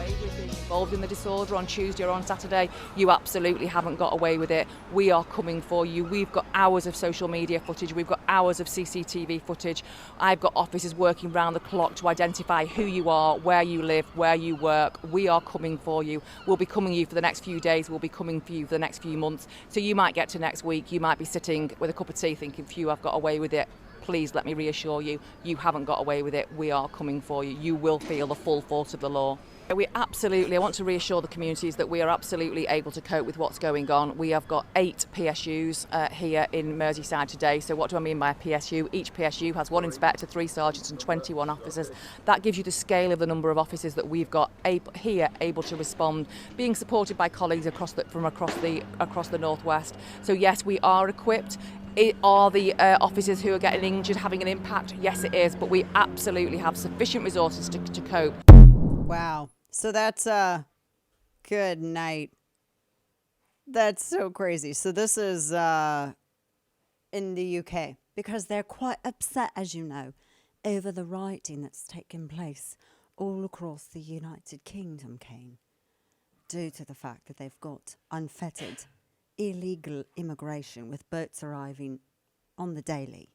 away with being involved in the disorder on Tuesday or on Saturday, you absolutely haven't got away with it. We are coming for you. We've got hours of social media footage. We've got hours of CCTV footage. I've got officers working round the clock to identify who you are, where you live, where you work. We are coming for you. We'll be coming for you for the next few days. We'll be coming for you for the next few months. So you might get to next week. You might be sitting with a cup of tea thinking, phew, I've got away with it. Please let me reassure you, you haven't got away with it. We are coming for you. You will feel the full force of the law. I want to reassure the communities that we are absolutely able to cope with what's going on. We have got 8 PSUs here in Merseyside today. So what do I mean by a PSU? Each PSU has 1 inspector, 3 sergeants and 21 officers. That gives you the scale of the number of officers that we've got here able to respond, being supported by colleagues from across the Northwest. So yes, we are equipped. Are the officers who are getting injured having an impact? Yes, it is, but we absolutely have sufficient resources to cope. Wow. So that's good night. That's so crazy. So this is in the UK because they're quite upset, as you know, over the rioting that's taken place all across the United Kingdom, Kane, due to the fact that they've got unfettered illegal immigration with boats arriving on the daily.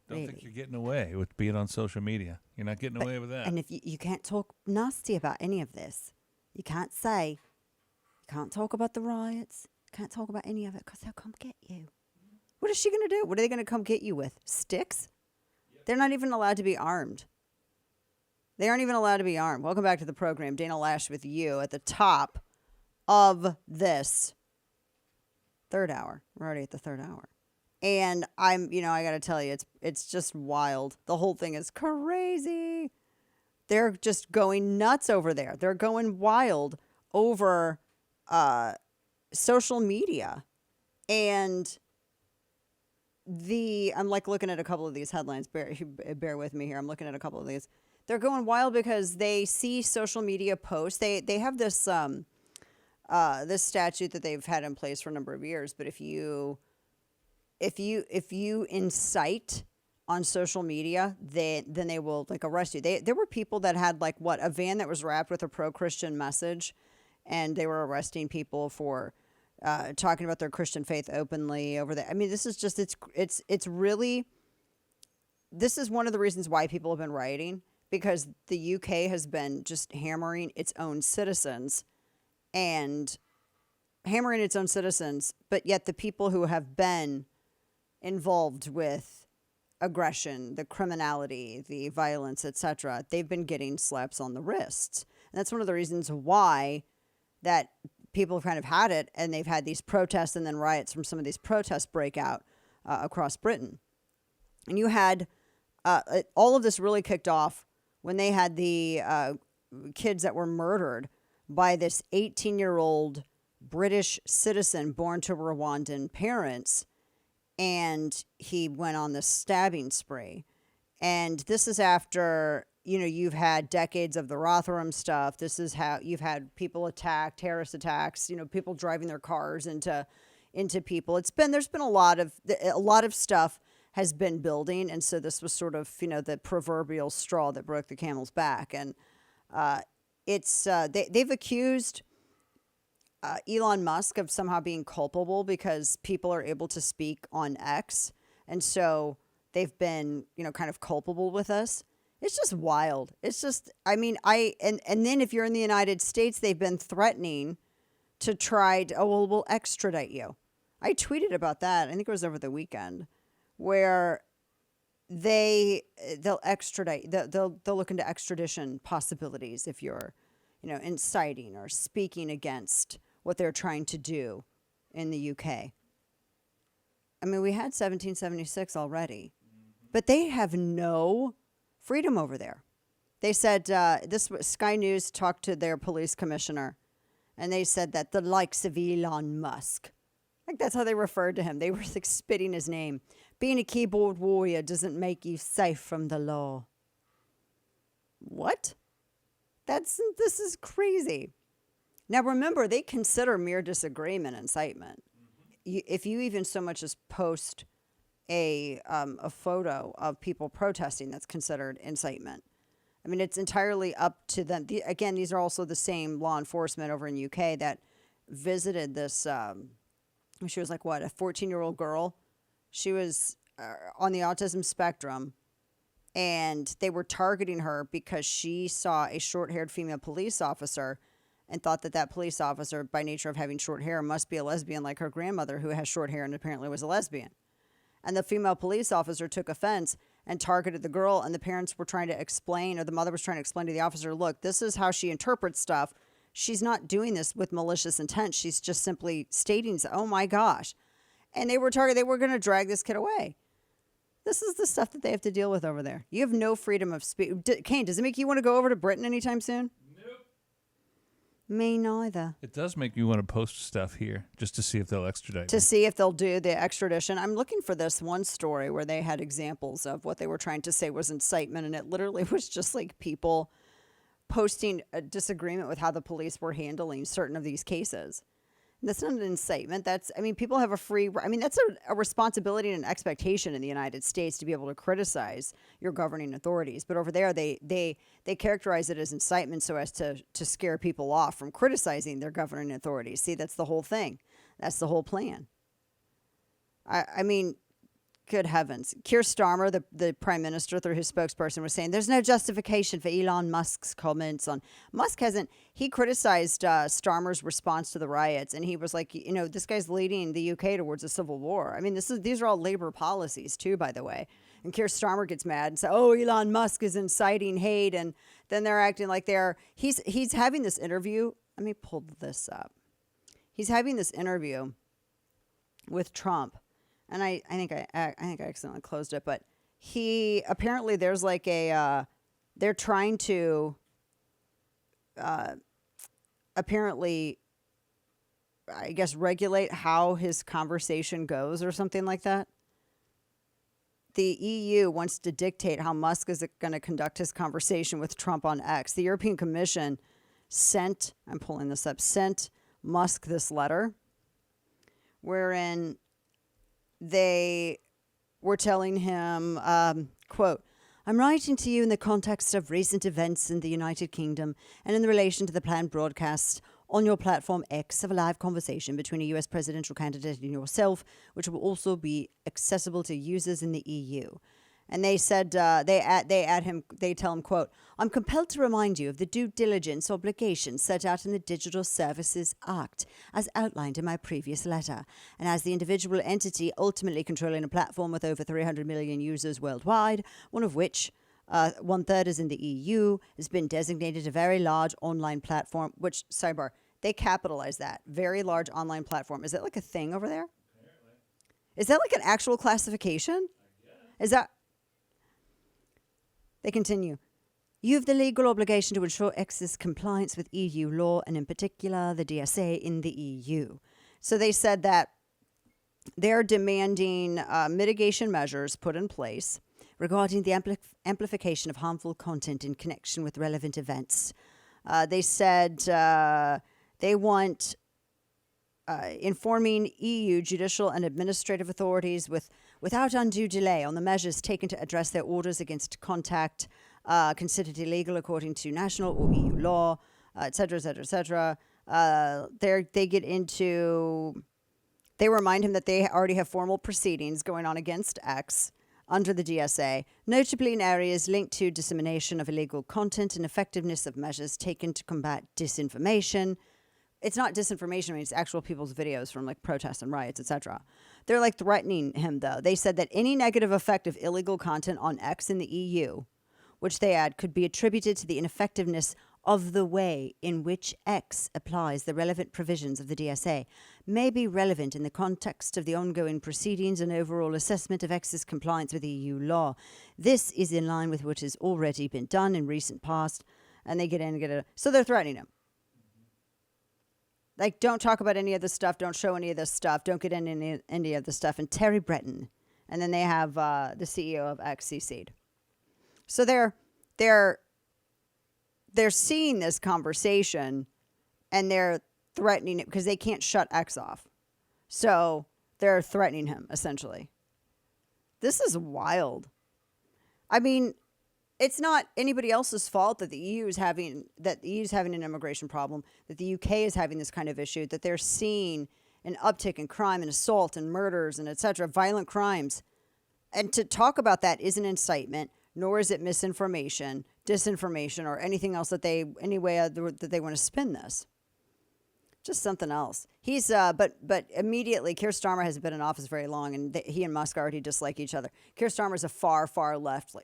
Don't think you're getting away with being on social media. You're not getting away with that. And if you can't talk nasty about any of this, you can't talk about the riots, can't talk about any of it because they'll come get you. What is she going to do? What are they going to come get you with? Sticks? Yep. They're not even allowed to be armed. They aren't even allowed to be armed. Welcome back to the program. Dana Lash with you at the top of this third hour. We're already at the third hour. And I got to tell you, it's just wild. The whole thing is crazy. They're just going nuts over there. They're going wild over social media. And I'm like looking at a couple of these headlines. Bear with me here. I'm looking at a couple of these. They're going wild because they see social media posts. They have this this statute that they've had in place for a number of years. But if you incite on social media, then they will arrest you. There were people that had a van that was wrapped with a pro-Christian message, and they were arresting people for talking about their Christian faith openly over there. I mean, this is just it's really, this is one of the reasons why people have been rioting, because the UK has been just hammering its own citizens, but yet the people who have been involved with aggression, the criminality, the violence, etc., they've been getting slaps on the wrists. And that's one of the reasons why that people have kind of had it, and they've had these protests and then riots from some of these protests break out across Britain. And you had all of this really kicked off when they had the kids that were murdered by this 18-year-old British citizen born to Rwandan parents, and he went on this stabbing spree. And this is after, you've had decades of the Rotherham stuff. This is how you've had people attacked, terrorist attacks, people driving their cars into people. There's been a lot of stuff has been building. And so this was sort of, the proverbial straw that broke the camel's back. And they've accused Elon Musk of somehow being culpable because people are able to speak on X. And so they've been, kind of culpable with us. It's just wild. It's just, and then if you're in the United States, they've been threatening to try to, we'll extradite you. I tweeted about that. I think it was over the weekend, where they'll extradite, they'll look into extradition possibilities if you're, inciting or speaking against what they're trying to do in the UK. I mean, we had 1776 already, but they have no freedom over there. They said, Sky News talked to their police commissioner, and they said that the likes of Elon Musk, that's how they referred to him. They were spitting his name. Being a keyboard warrior doesn't make you safe from the law. What? This is crazy. Now, remember, they consider mere disagreement incitement. If you even so much as post a photo of people protesting, that's considered incitement. I mean, it's entirely up to them. Again, these are also the same law enforcement over in UK that visited this. She was like, what, a 14-year-old girl? She was on the autism spectrum, and they were targeting her because she saw a short-haired female police officer and thought that that police officer, by nature of having short hair, must be a lesbian like her grandmother, who has short hair and apparently was a lesbian. And the female police officer took offense and targeted the girl, and the parents were trying to explain, or the mother was trying to explain to the officer, look, this is how she interprets stuff. She's not doing this with malicious intent. She's just simply stating, oh my gosh. And they were going to drag this kid away. This is the stuff that they have to deal with over there. You have no freedom of speech. Kane, does it make you want to go over to Britain anytime soon? Nope. Me neither. It does make you want to post stuff here just to see if they'll extradite. To see if they'll do the extradition. I'm looking for this one story where they had examples of what they were trying to say was incitement, and it literally was just like people posting a disagreement with how the police were handling certain of these cases. And that's not an incitement. People have that's a responsibility and an expectation in the United States to be able to criticize your governing authorities. But over there, they characterize it as incitement so as to scare people off from criticizing their governing authorities. See, that's the whole thing. That's the whole plan. I mean, good heavens. Keir Starmer, the prime minister, through his spokesperson, was saying there's no justification for Elon Musk's comments on... Musk hasn't... He criticized Starmer's response to the riots, and he was like, this guy's leading the UK towards a civil war. I mean, these are all labor policies, too, by the way. And Keir Starmer gets mad and says, Elon Musk is inciting hate, and then they're acting like he's having this interview. Let me pull this up. He's having this interview with Trump. And I think I accidentally closed it, but he apparently there's like they're trying to apparently, I guess, regulate how his conversation goes or something like that. The EU wants to dictate how Musk is going to conduct his conversation with Trump on X. The European Commission sent Musk this letter wherein they were telling him, quote, I'm writing to you in the context of recent events in the United Kingdom and in relation to the planned broadcast on your platform X of a live conversation between a US presidential candidate and yourself, which will also be accessible to users in the EU. And they said, they tell him, quote, I'm compelled to remind you of the due diligence obligations set out in the Digital Services Act, as outlined in my previous letter. And as the individual entity ultimately controlling a platform with over 300 million users worldwide, one of which, 1/3 is in the EU, has been designated a very large online platform, which, sidebar, they capitalize that. Very large online platform. Is that like a thing over there? Apparently. Is that like an actual classification? Is that... They continue. You have the legal obligation to ensure X's compliance with EU law and in particular the DSA in the EU. So they said that they're demanding mitigation measures put in place regarding the amplification of harmful content in connection with relevant events. They said they want informing EU judicial and administrative authorities without undue delay on the measures taken to address their orders against contact considered illegal according to national or EU law, et cetera, et cetera, et cetera. They remind him that they already have formal proceedings going on against X under the DSA, notably in areas linked to dissemination of illegal content and effectiveness of measures taken to combat disinformation. It's not disinformation, it's actual people's videos from like protests and riots, etc. They're like threatening him, though. They said that any negative effect of illegal content on X in the EU, which they add, could be attributed to the ineffectiveness of the way in which X applies the relevant provisions of the DSA, may be relevant in the context of the ongoing proceedings and overall assessment of X's compliance with EU law. This is in line with what has already been done in recent past. And they get in and get it. So they're threatening him. Like, don't talk about any of this stuff. Don't show any of this stuff. Don't get in any of this stuff. And Terry Breton. And then they have the CEO of X CC'd. So they're seeing this conversation and they're threatening it because they can't shut X off. So they're threatening him, essentially. This is wild. I mean, it's not anybody else's fault that the EU is having an immigration problem, that the UK is having this kind of issue, that they're seeing an uptick in crime and assault and murders and etc., violent crimes. And to talk about that isn't incitement, nor is it misinformation, disinformation, or anything else that they want to spin this. Just something else. He's but immediately Keir Starmer hasn't been in office very long, and he and Musk already dislike each other. Keir Starmer is a far left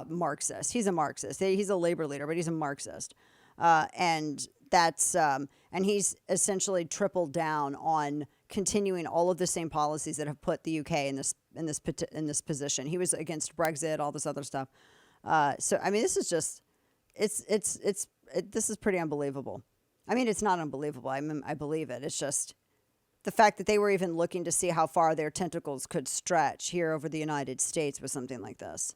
Marxist. He's a Marxist. He's a labor leader, but he's a Marxist, and that's and he's essentially tripled down on continuing all of the same policies that have put the UK in this position. He was against Brexit, all this other stuff. So I mean, this is just this is pretty unbelievable. I mean, it's not unbelievable. I believe it. It's just the fact that they were even looking to see how far their tentacles could stretch here over the United States with something like this.